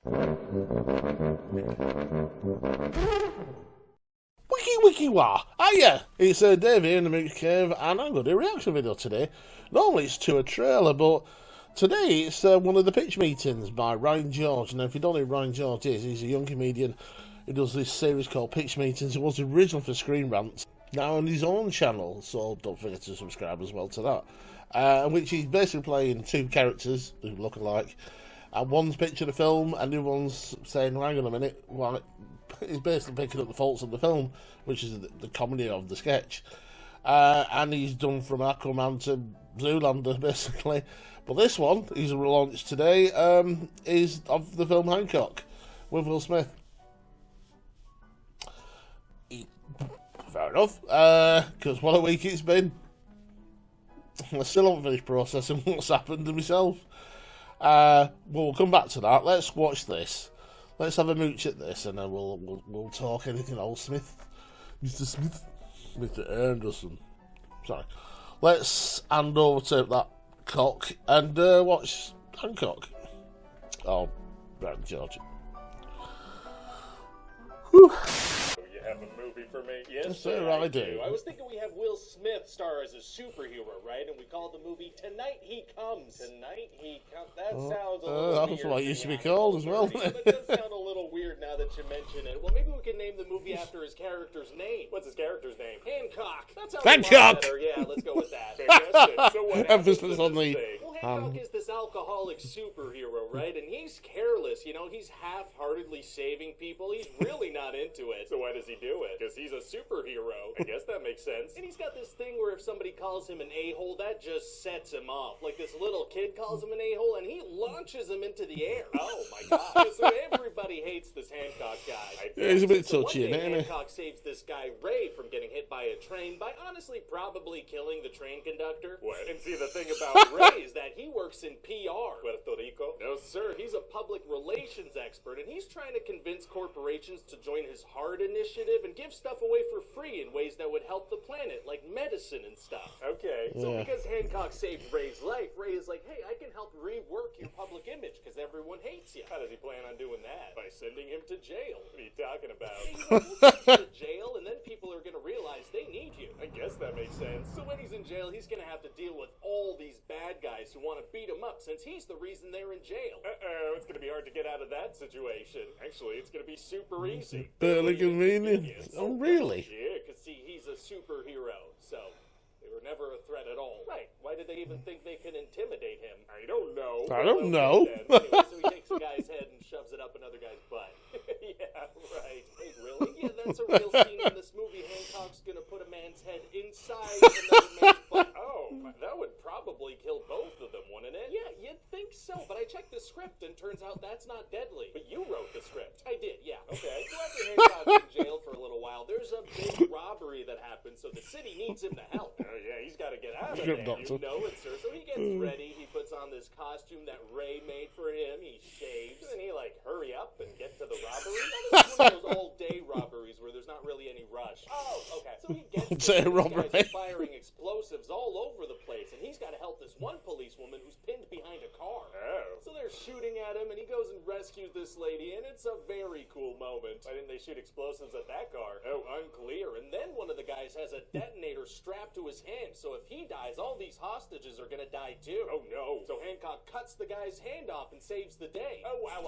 Wiki wah! Hiya! It's Dave here in the Mooch Cave, and I'm going to do a reaction video today. Normally it's to a trailer, but today it's one of the pitch meetings by Ryan George. Now, if you don't know who Ryan George is, he's a young comedian who does this series called Pitch Meetings. It was original for Screen Rant, now on his own channel, so don't forget to subscribe as well to that. Which he's basically playing two characters who look alike. And one's pitching a film, and the other one's saying, well, hang on a minute, well, he's basically picking up the faults of the film, which is the comedy of the sketch. And he's done from Aquaman to Zoolander, basically. But this one, he's relaunched today, is of the film Hancock, with Will Smith. Fair enough, because what a week it's been. I still haven't finished processing what's happened to myself. Well, we'll come back to that. Let's watch this. Let's have a mooch at this, and then we'll talk anything else. Smith, Mr. Smith, Mr. Anderson. Sorry. Let's hand over to that cock and watch Hancock. Oh, Brian George. Whew. You have a movie for me? Yes, sir, I do. I was thinking we have Will Smith star as a superhero, right? And we call the movie Tonight He Comes. Tonight He Comes. That sounds a little weird. That's what it used to be called as well. But it does sound a little weird now that you mention it. Well, maybe we can name the movie after his character's name. What's his character's name? Hancock. That sounds a lot better. Yeah, let's go with that. Fantastic. So what emphasis on the... Well, Hancock is this alcoholic superhero, right? And he's careless, you know, he's half-heartedly saving people. He's really not into it. So why does he do it? Because he's a superhero. I guess that makes sense. And he's got this thing where if somebody calls him an a-hole, that just sets him off. Like this little kid calls him an a-hole, and he launches him into the air. Oh, my God. So everybody hates this Hancock guy. Yeah, he's a bit so touchy, one day, isn't he? Hancock saves this guy, Ray, from getting hit by a train by honestly probably killing the train conductor. What? And see, the thing about Ray is that he works in PR. Puerto Rico? No, sir. He's a public relations expert, and he's trying to convince corporations to join his HEART initiative and give stuff away for free in ways that would help the planet, like medicine and stuff. Okay. So because Hancock saved Ray's life, Ray is like, hey, I can help rework your public image because everyone hates you. How does he plan on doing that? By sending him to jail. What are you talking about? We'll send you to jail, and then people are going to realize they need you. I guess that makes sense. So when he's in jail, he's going to have to deal with all these bad guys who want to beat him up since he's the reason they're in jail. It's going to be hard to get out of that situation. Actually, it's going to be super easy. Barely convenient. Oh, really? Yeah, because see, he's a superhero, so they were never a threat at all. Right. Why did they even think they could intimidate him? I don't know. I don't know. Anyway, so he takes a guy's head and shoves it up another guy's butt. Yeah, right. Wait, really? Yeah, that's a real scene in this movie. Hancock's going to put a man's head inside another man's butt. Oh, that would probably kill both of them, wouldn't it? Yeah, you'd think so, but I checked the script and turns out that's not deadly. But you wrote the script. I did, yeah. Okay. So after Hancock's in jail for a little while, there's a big robbery that happens, so the city needs him to help. Oh, yeah, he's got to get out of there. You know it, sir. So he gets ready. He puts on this costume that Ray made for him. He shaves. And then he, like, hurry up and get to the robbery. That was one of those all-day robberies where there's not really any rush. Oh, okay. So he gets to this guy's firing explosives all over the place, and he's got to help this one policewoman who's pinned behind a car. Oh. So they're shooting at him, and he goes and rescues this lady, and it's a very cool moment. Why didn't they shoot explosives at that car? Oh, unclear. And then one of the guys has a detonator strapped to his hand, so if he dies, all these hostages are gonna die too. Oh, no. So Hancock cuts the guy's hand off and saves the day. Oh, wow.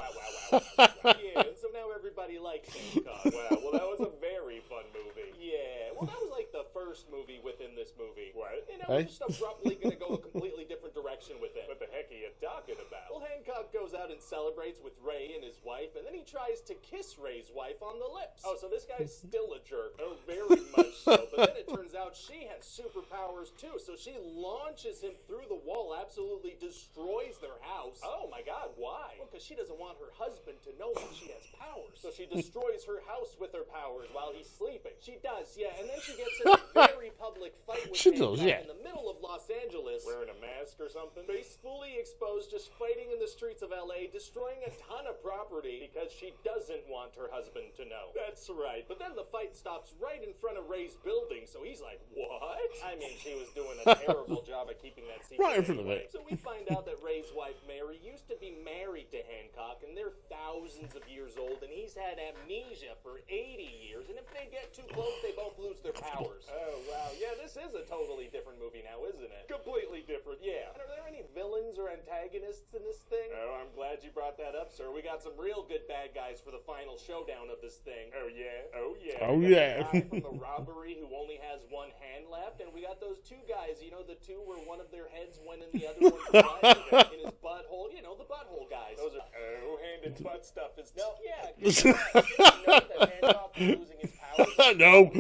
Yeah, and so now everybody likes Hancock. Wow, well, that was a very fun movie. Yeah, well, that was like the first movie within this movie. What? You know, we're just abruptly gonna go a completely different direction with it. What the heck are you talking about? Well, Hancock goes out and celebrates with Ray and his wife, and then he tries to kiss Ray's wife on the lips. Oh, so this guy's still a jerk. Oh, very much so. But then it turns out she has superpowers too, so she launches him through the wall, absolutely destroys their house. Oh my God, why? Well, because she doesn't want her husband to know that she has powers. So she destroys her house with her powers while he's sleeping. She does, yeah, and then she gets in a very public fight with Hancock in the middle of Los Angeles. Wearing a mask or something? Face fully exposed, just fighting in the streets of LA, destroying a ton of property because she doesn't want her husband to know. That's right. But then the fight stops right in front of Ray's building, so he's like, what? I mean, she was doing a terrible job of keeping that secret. Right in front of it. So we find out that Ray's wife, Mary, used to be married to Hancock, Hancock, and they're thousands of years old, and he's had amnesia for 80 years, and if they get too close, they both lose their powers. Oh, wow. Yeah, this is a totally different movie now, isn't it? Completely different, yeah. And are there any villains or antagonists in this thing? Oh, I'm glad you brought that up, sir. We got some real good bad guys for the final showdown of this thing. Oh, yeah? Oh, yeah. Oh, yeah. The guy from the robbery who only has one hand left, and we got those two guys, you know, the two where one of their heads went in the other one's butt, in his butthole, you know, the butthole guys. Those are, hand and butt stuff is, no, yeah. You know that Hancock is losing his powers? No.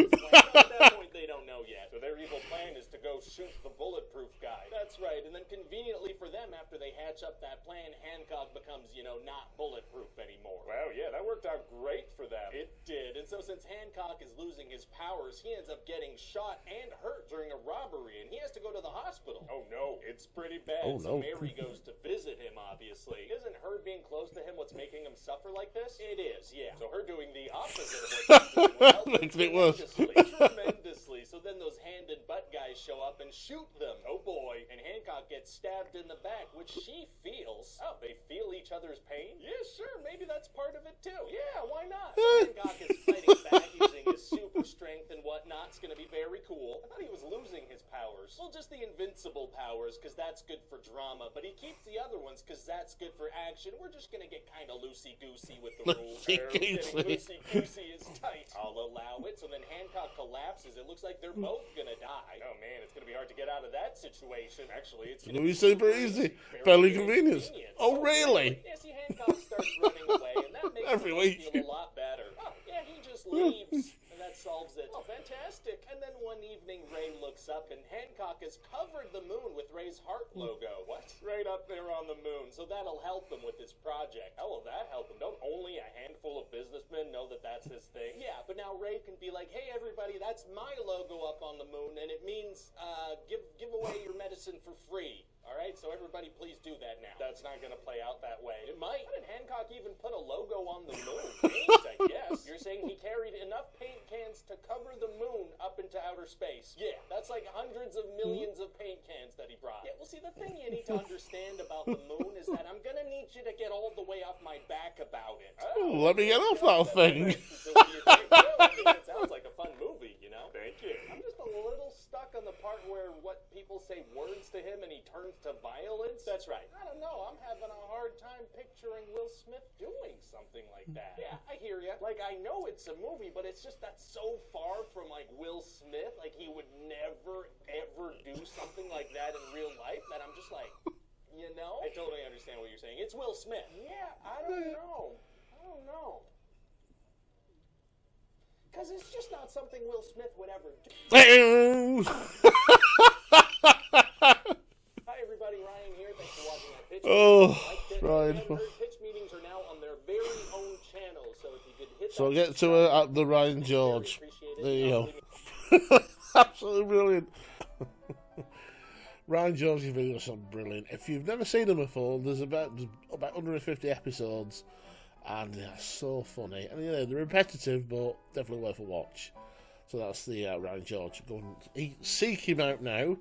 At that point, they don't know yet. So their evil plan is to go shoot the bulletproof guy. That's right, and then conveniently for them, after they hatch up that plan, Hancock becomes, you know, not bulletproof anymore. Wow, yeah, that worked out great for them. It did, and so since Hancock is losing his powers, he ends up getting shot and hurt during a robbery, and he has to go to the hospital. Oh no, it's pretty bad. Oh, so no. Mary goes to visit him, obviously. Isn't her being close to him what's making him suffer like this? It is, yeah. So her doing the opposite of what she's doing will help him Makes it worse. tremendously. So then those hand and butt guys show up and shoot them. Oh boy. And Hancock gets stabbed in the back, which she feels. Oh, they feel each other's pain? Yeah, sure. Maybe that's part of it too. Yeah, why not? Hancock is fighting back using his super strength and whatnot. It's gonna be very cool. I thought he was losing his powers. Well, just the invincible powers, because that's good for drama. But he keeps the other ones, because that's good for action. We're just gonna get kind of loosey-goosey with the rules. Getting loosey-goosey is tight. I'll allow it. So then Hancock collapses. It looks like they're both gonna die. Oh man, it's gonna be hard to get out of that situation. Actually, it's gonna be super easy. Fairly convenient. Oh, really? Yeah, see, Hancock starts running away, and that makes Every him week. feel a lot better. Oh, yeah, he just leaves, and that solves it. Oh, fantastic. And then one evening, Ray looks up, and Hancock has covered the moon with Ray's heart logo. What? Right up there on the moon. So that'll help him with his project. How will that help him? Don't only a handful of businessmen know that that's his thing? Yeah, but now Ray can be like, hey, everybody, that's my logo up on the moon, and it means give away your medicine for free. All right, so everybody please do that now. That's not going to play out that way. It might. How did Hancock even put a logo on the moon? Paint, I guess. You're saying he carried enough paint cans to cover the moon up into outer space. Yeah, that's like hundreds of millions of paint cans that he brought. Yeah, well, see, the thing you need to understand about the moon is that I'm going to need you to get all the way off my back about it. Oh, let me get off that thing. So what do you think? Well, I mean, it sounds like a fun movie, you know? Thank you. I'm just a little stuck on the part where what people say words to him and he turns to violence. That's right. I don't know. I'm having a hard time picturing Will Smith doing something like that. Yeah, I hear you. Like, I know it's a movie, but it's just that's so far from, like, Will Smith. Like, he would never, ever do something like that in real life that I'm just like, you know? I totally understand what you're saying. It's Will Smith. Yeah, I don't know. Because it's just not something Will Smith would ever do. Hi, everybody. Ryan here. Thanks for watching our pitch. Right. Pitch meetings are now on their very own channel, so if you could hit So that get to the Ryan George. There you go. Absolutely brilliant. Ryan George's videos are brilliant. If you've never seen them before, there's about 150 episodes, and they're so funny. And they're repetitive, but definitely worth a watch. So that's the Ryan George. Go and seek him out now.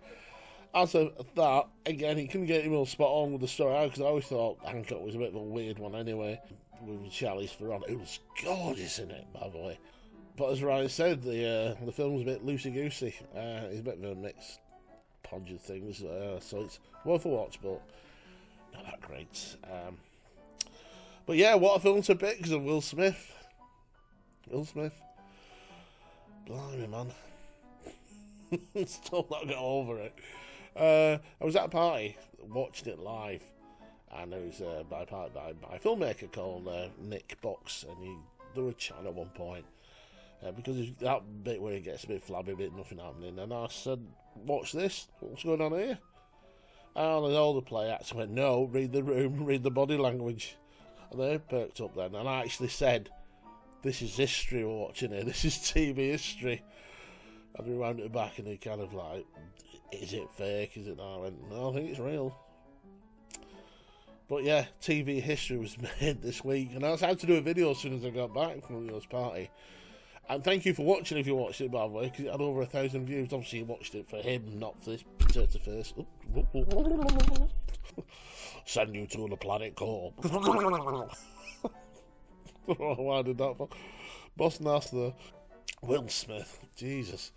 As of that, again, he couldn't get him all spot on with the story, because I always thought Hancock was a bit of a weird one anyway, with Charlize Theron, who was gorgeous in it, by the way. But as Ryan said, the film's a bit loosey-goosey. It's a bit of a mixed podge of things, so it's worth a watch, but not that great. But yeah, what a film to pick because of Will Smith. Will Smith. Blimey, man. Still not got over it. I was at a party, watched it live, and it was by a filmmaker called Nick Box, and he did a chat at one point, because it's that bit where it gets a bit flabby, a bit nothing happening, and I said, watch this, what's going on here? And all the play acts went, no, read the room, read the body language. And they perked up then, and I actually said, this is history we're watching here, this is TV history. And we wound it back, and he kind of like, is it fake, is it not? I went, no, I think it's real. But yeah, TV history was made this week, and I was had to do a video as soon as I got back from Leo's party. And thank you for watching if you watched it, by the way, because it had over 1,000 views. Obviously you watched it for him, not for this potato face. Send you to the planet core. Why did that for? Boss Nasser. Will Smith. Jesus.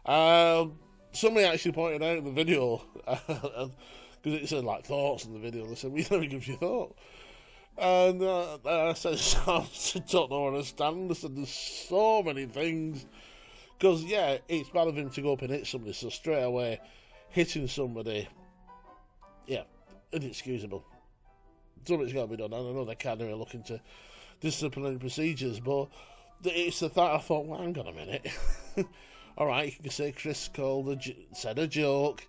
Somebody actually pointed out in the video, because it said like thoughts in the video, they said, we never give you thought. And I said, I don't know where to stand. I said, there's so many things. Because, yeah, it's bad of him to go up and hit somebody, so straight away, hitting somebody, yeah, inexcusable. Something's got to be done. I know the academy are looking to disciplinary procedures, but it's the thought I thought, well, hang on a minute. All right, you can say Chris said a joke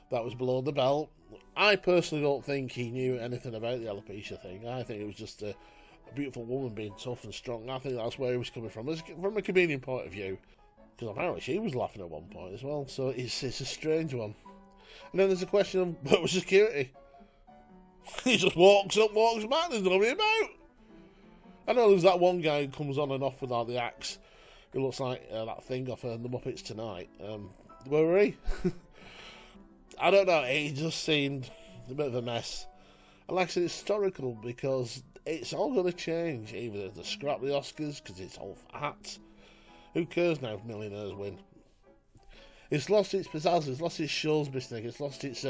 that was below the belt. I personally don't think he knew anything about the alopecia thing. I think it was just a beautiful woman being tough and strong. I think that's where he was coming from a comedian point of view. Because apparently she was laughing at one point as well, so it's a strange one. And then there's a question of, what was security? He just walks up, walks back, there's nobody about. I know there's that one guy who comes on and off with like the axe. It looks like that thing off The Muppets Tonight. Where were he? I don't know, he just seemed a bit of a mess. And like I said, it's historical because it's all going to change. Either they scrap the Oscars because it's all fat. Who cares now if millionaires win? It's lost its pizzazz, it's lost its shows business, it's lost its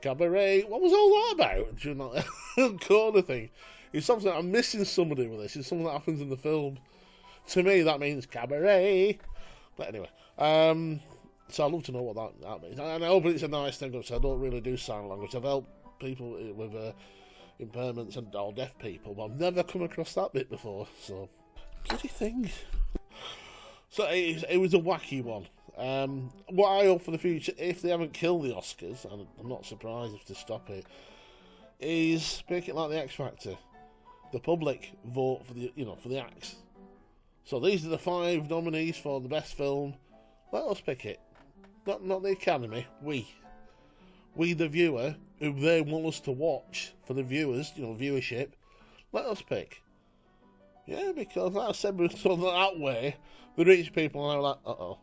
cabaret. What was all that about during that corner thing? It's something I'm missing somebody with this. It's something that happens in the film. To me, that means cabaret. But anyway, so I'd love to know what that means. And I hope it's a nice thing because I don't really do sign language. I've helped people with impairments or deaf people, but I've never come across that bit before. So, bloody thing. So it was a wacky one. What I hope for the future, if they haven't killed the Oscars, and I'm not surprised if they stop it, is make it like the X Factor. The public vote for the acts. So these are the 5 nominees for the best film. Let us pick it. Not the Academy. We the viewer, who they want us to watch for the viewers, viewership. Let us pick. Yeah, because like I said, that way, the rich people are like, uh-oh.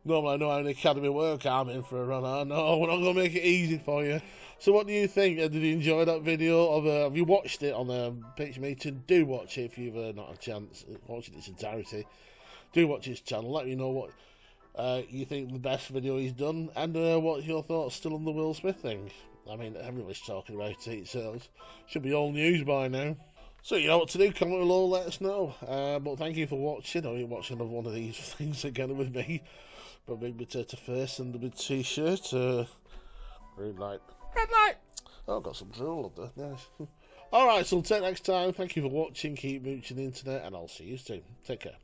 Normally I know how the Academy work, I'm in for a run. I know, we're not going to make it easy for you. So what do you think? Did you enjoy that video? Have you watched it on the Pitch Meeting? Do watch it if you've not had a chance. Watch it in its entirety. Do watch his channel. Let me know what you think the best video he's done. And what's your thoughts still on the Will Smith thing? I mean, everybody's talking about it, so it should be all news by now. So you know what to do, comment below, let us know. But thank you for watching. You're watching another one of these things again with me. But big potato face and the big t-shirt. Red light. Red light! Oh, I've got some drool up there. Nice. Alright, so until next time, thank you for watching. Keep mooching the internet, and I'll see you soon. Take care.